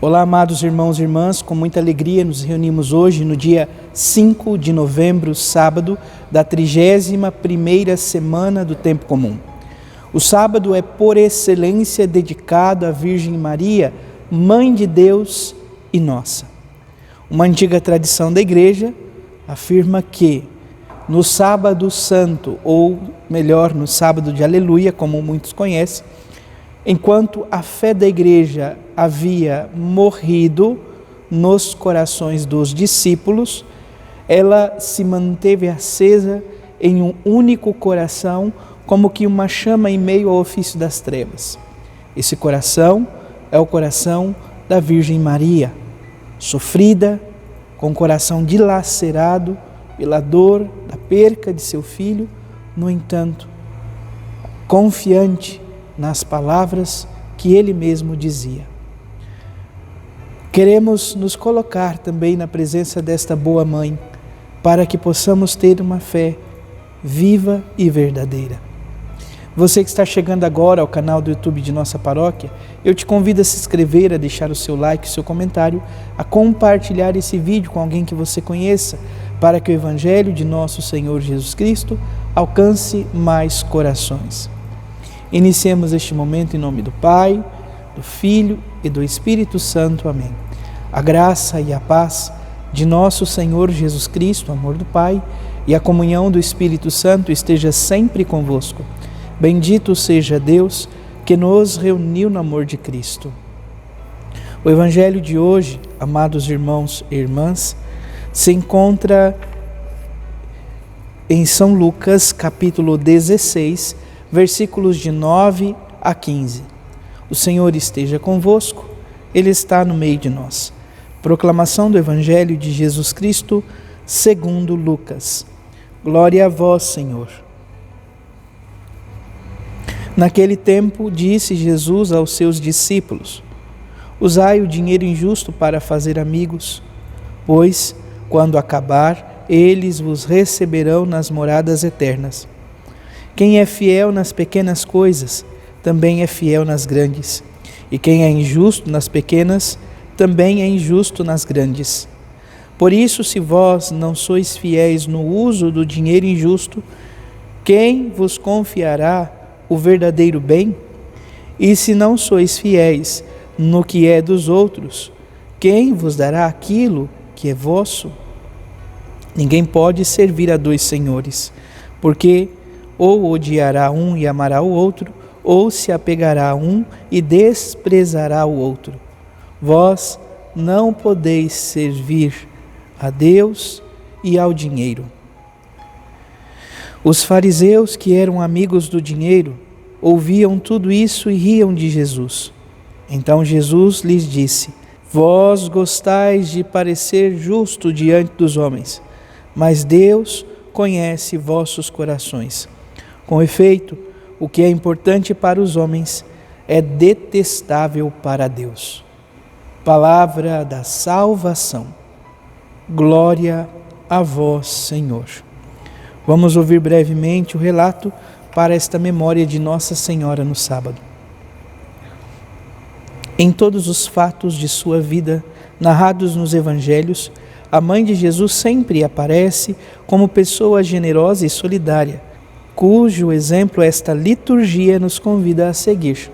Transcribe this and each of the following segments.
Olá, amados irmãos e irmãs, com muita alegria nos reunimos hoje no dia 5 de novembro, sábado, da 31ª semana do Tempo Comum. O sábado é por excelência dedicado à Virgem Maria, Mãe de Deus e nossa. Uma antiga tradição da Igreja afirma que no sábado santo, ou melhor, no sábado de Aleluia, como muitos conhecem, enquanto a fé da Igreja havia morrido nos corações dos discípulos, ela se manteve acesa em um único coração, como que uma chama em meio ao ofício das trevas. Esse coração é o coração da Virgem Maria, sofrida, com o coração dilacerado pela dor da perca de seu filho, no entanto, confiante nas palavras que ele mesmo dizia. Queremos nos colocar também na presença desta boa mãe, para que possamos ter uma fé viva e verdadeira. Você que está chegando agora ao canal do YouTube de nossa paróquia, eu te convido a se inscrever, a deixar o seu like, o seu comentário, a compartilhar esse vídeo com alguém que você conheça, para que o Evangelho de nosso Senhor Jesus Cristo alcance mais corações. Iniciemos este momento em nome do Pai, do Filho e do Espírito Santo. Amém. A graça e a paz de nosso Senhor Jesus Cristo, o amor do Pai e a comunhão do Espírito Santo esteja sempre convosco. Bendito seja Deus que nos reuniu no amor de Cristo. O Evangelho de hoje, amados irmãos e irmãs, se encontra em São Lucas, capítulo 16, versículos de 9 a 15. O Senhor esteja convosco, Ele está no meio de nós. Proclamação do Evangelho de Jesus Cristo, segundo Lucas. Glória a vós, Senhor. Naquele tempo, disse Jesus aos seus discípulos: usai o dinheiro injusto para fazer amigos, pois, quando acabar, eles vos receberão nas moradas eternas. Quem é fiel nas pequenas coisas, também é fiel nas grandes. E quem é injusto nas pequenas, também é injusto nas grandes. Por isso, se vós não sois fiéis no uso do dinheiro injusto, quem vos confiará o verdadeiro bem? E se não sois fiéis no que é dos outros, quem vos dará aquilo que é vosso? Ninguém pode servir a dois senhores, porque ou odiará um e amará o outro, ou se apegará a um e desprezará o outro. Vós não podeis servir a Deus e ao dinheiro. Os fariseus, que eram amigos do dinheiro, ouviam tudo isso e riam de Jesus. Então Jesus lhes disse: vós gostais de parecer justo diante dos homens, mas Deus conhece vossos corações. Com efeito, o que é importante para os homens é detestável para Deus. Palavra da salvação. Glória a vós, Senhor. Vamos ouvir brevemente o relato para esta memória de Nossa Senhora no sábado. Em todos os fatos de sua vida, narrados nos Evangelhos, a Mãe de Jesus sempre aparece como pessoa generosa e solidária, cujo exemplo esta liturgia nos convida a seguir.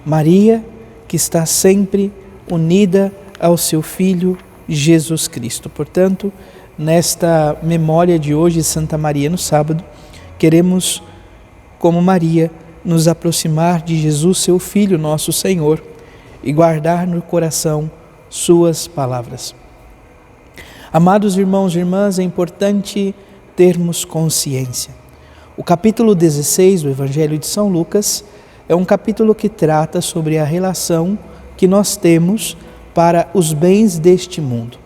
Maria, que está sempre unida ao seu Filho Jesus Cristo. Portanto, nesta memória de hoje, Santa Maria no sábado, queremos, como Maria, nos aproximar de Jesus, seu Filho, nosso Senhor, e guardar no coração suas palavras. Amados irmãos e irmãs, é importante termos consciência. O capítulo 16 do Evangelho de São Lucas é um capítulo que trata sobre a relação que nós temos para os bens deste mundo.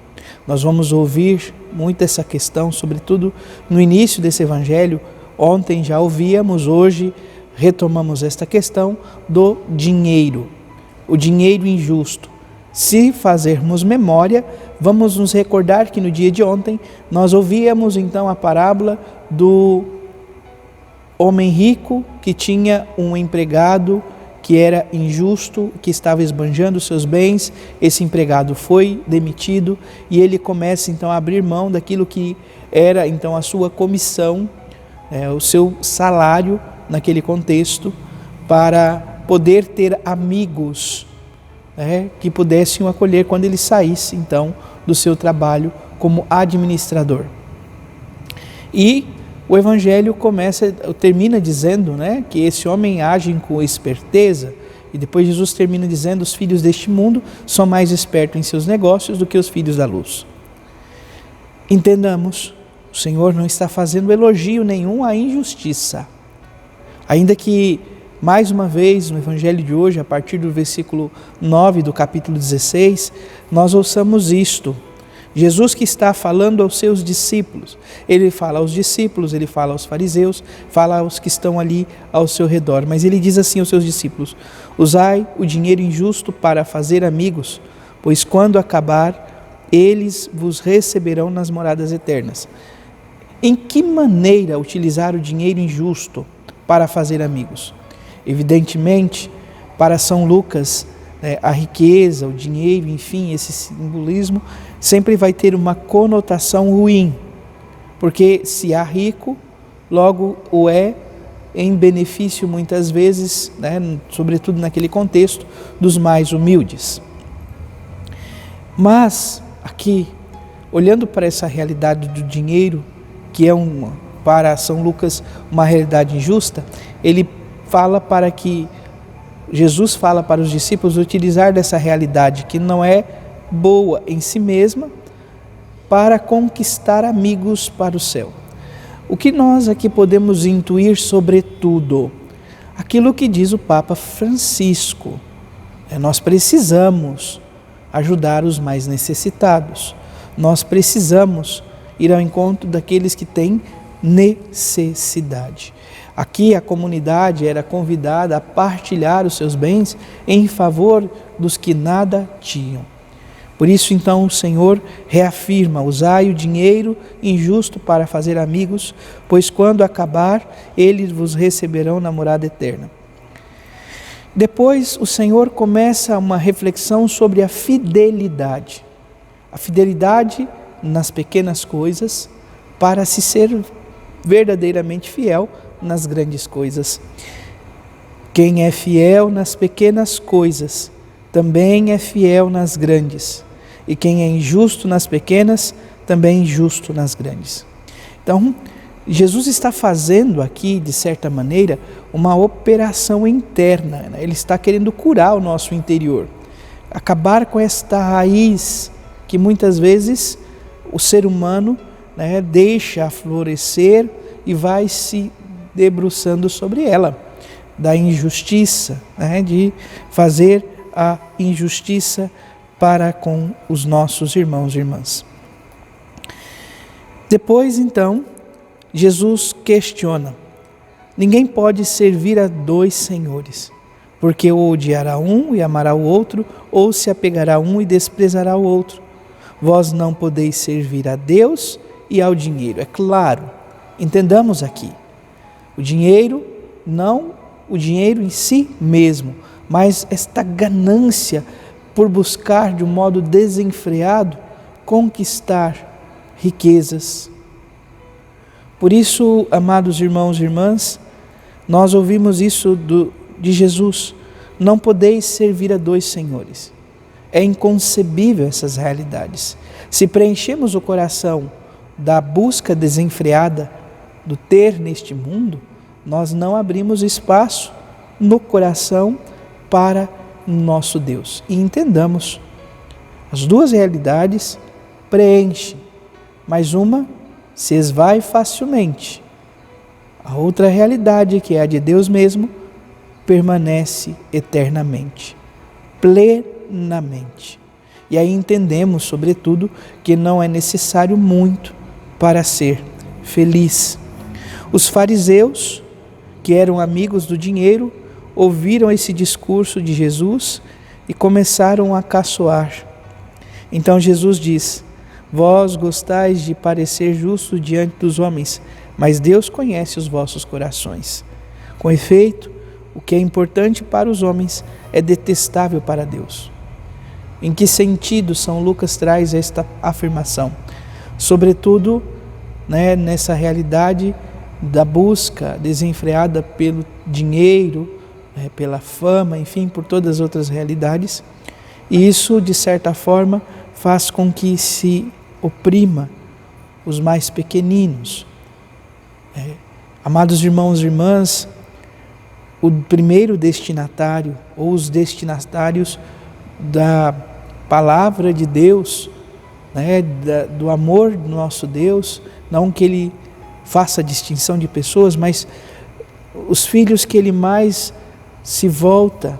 Nós vamos ouvir muito essa questão, sobretudo no início desse Evangelho. Ontem já ouvíamos, hoje retomamos esta questão do dinheiro, o dinheiro injusto. Se fazermos memória, vamos nos recordar que no dia de ontem nós ouvíamos então a parábola do homem rico que tinha um empregado que era injusto, que estava esbanjando seus bens. Esse empregado foi demitido e ele começa então a abrir mão daquilo que era então a sua comissão, o seu salário naquele contexto, para poder ter amigos que pudessem o acolher quando ele saísse então do seu trabalho como administrador. E o Evangelho termina dizendo que esse homem age com esperteza, e depois Jesus termina dizendo: os filhos deste mundo são mais espertos em seus negócios do que os filhos da luz. Entendamos, o Senhor não está fazendo elogio nenhum à injustiça, ainda que, mais uma vez, no Evangelho de hoje, a partir do versículo 9 do capítulo 16, nós ouçamos isto. Jesus, que está falando aos seus discípulos, ele fala aos discípulos, ele fala aos fariseus, fala aos que estão ali ao seu redor, mas ele diz assim aos seus discípulos: usai o dinheiro injusto para fazer amigos, pois quando acabar, eles vos receberão nas moradas eternas. Em que maneira utilizar o dinheiro injusto para fazer amigos? Evidentemente, para São Lucas, a riqueza, o dinheiro, enfim, esse simbolismo sempre vai ter uma conotação ruim, porque se há rico, logo o é em benefício muitas vezes, sobretudo naquele contexto, dos mais humildes. Mas aqui, olhando para essa realidade do dinheiro, que é para São Lucas uma realidade injusta, Jesus fala para os discípulos utilizar dessa realidade que não é boa em si mesma para conquistar amigos para o céu. O que nós aqui podemos intuir sobretudo? Aquilo que diz o Papa Francisco. Nós precisamos ajudar os mais necessitados. Nós precisamos ir ao encontro daqueles que têm necessidade. Aqui a comunidade era convidada a partilhar os seus bens em favor dos que nada tinham. Por isso, então, o Senhor reafirma: usai o dinheiro injusto para fazer amigos, pois quando acabar, eles vos receberão na morada eterna. Depois, o Senhor começa uma reflexão sobre a fidelidade. A fidelidade nas pequenas coisas, para se ser verdadeiramente fiel nas grandes coisas. Quem é fiel nas pequenas coisas, também é fiel nas grandes. E quem é injusto nas pequenas, também é injusto nas grandes. Então, Jesus está fazendo aqui, de certa maneira, uma operação interna. Ele está querendo curar o nosso interior. Acabar com esta raiz que muitas vezes o ser humano deixa florescer e vai se debruçando sobre ela, da injustiça, de fazer a injustiça para com os nossos irmãos e irmãs. Depois, então, Jesus questiona: ninguém pode servir a dois senhores, porque ou odiará um e amará o outro, ou se apegará a um e desprezará o outro. Vós não podeis servir a Deus e ao dinheiro. É claro, entendamos aqui, o dinheiro, não o dinheiro em si mesmo, mas esta ganância por buscar de um modo desenfreado conquistar riquezas. Por isso, amados irmãos e irmãs, nós ouvimos isso de Jesus: não podeis servir a dois senhores. É inconcebível essas realidades. Se preenchemos o coração da busca desenfreada do ter neste mundo, nós não abrimos espaço no coração para nosso Deus. E entendamos, as duas realidades preenchem, mas uma se esvai facilmente. A outra realidade, que é a de Deus mesmo, permanece eternamente, plenamente. E aí entendemos, sobretudo, que não é necessário muito para ser feliz. Os fariseus, que eram amigos do dinheiro, ouviram esse discurso de Jesus e começaram a caçoar. Então Jesus diz: vós gostais de parecer justos diante dos homens, mas Deus conhece os vossos corações. Com efeito, o que é importante para os homens é detestável para Deus. Em que sentido São Lucas traz esta afirmação? Sobretudo, nessa realidade da busca desenfreada pelo dinheiro, pela fama, enfim, por todas as outras realidades. E isso, de certa forma, faz com que se oprima os mais pequeninos. Amados irmãos e irmãs, o primeiro destinatário, ou os destinatários da palavra de Deus, do amor do nosso Deus, não que Ele faça distinção de pessoas, mas os filhos que Ele mais se volta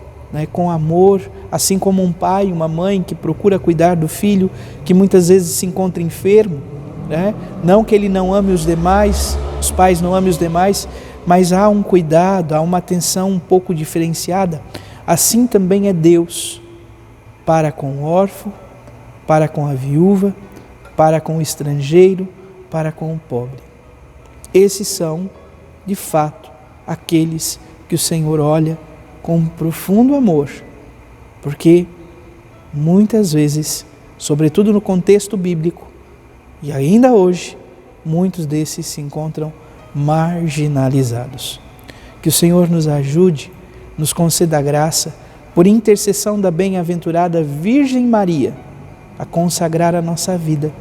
com amor, assim como um pai, uma mãe que procura cuidar do filho, que muitas vezes se encontra enfermo, não que Ele não ame os demais, os pais não amem os demais, mas há um cuidado, há uma atenção um pouco diferenciada. Assim também é Deus para com o órfão, para com a viúva, para com o estrangeiro, para com o pobre. Esses são, de fato, aqueles que o Senhor olha com profundo amor, porque muitas vezes, sobretudo no contexto bíblico, e ainda hoje, muitos desses se encontram marginalizados. Que o Senhor nos ajude, nos conceda a graça, por intercessão da bem-aventurada Virgem Maria, a consagrar a nossa vida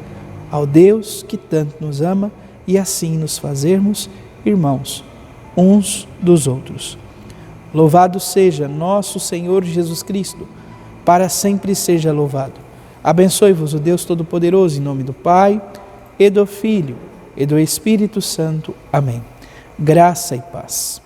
ao Deus que tanto nos ama e assim nos fazermos irmãos uns dos outros. Louvado seja nosso Senhor Jesus Cristo, para sempre seja louvado. Abençoe-vos o Deus Todo-Poderoso, em nome do Pai, e do Filho, e do Espírito Santo. Amém. Graça e paz.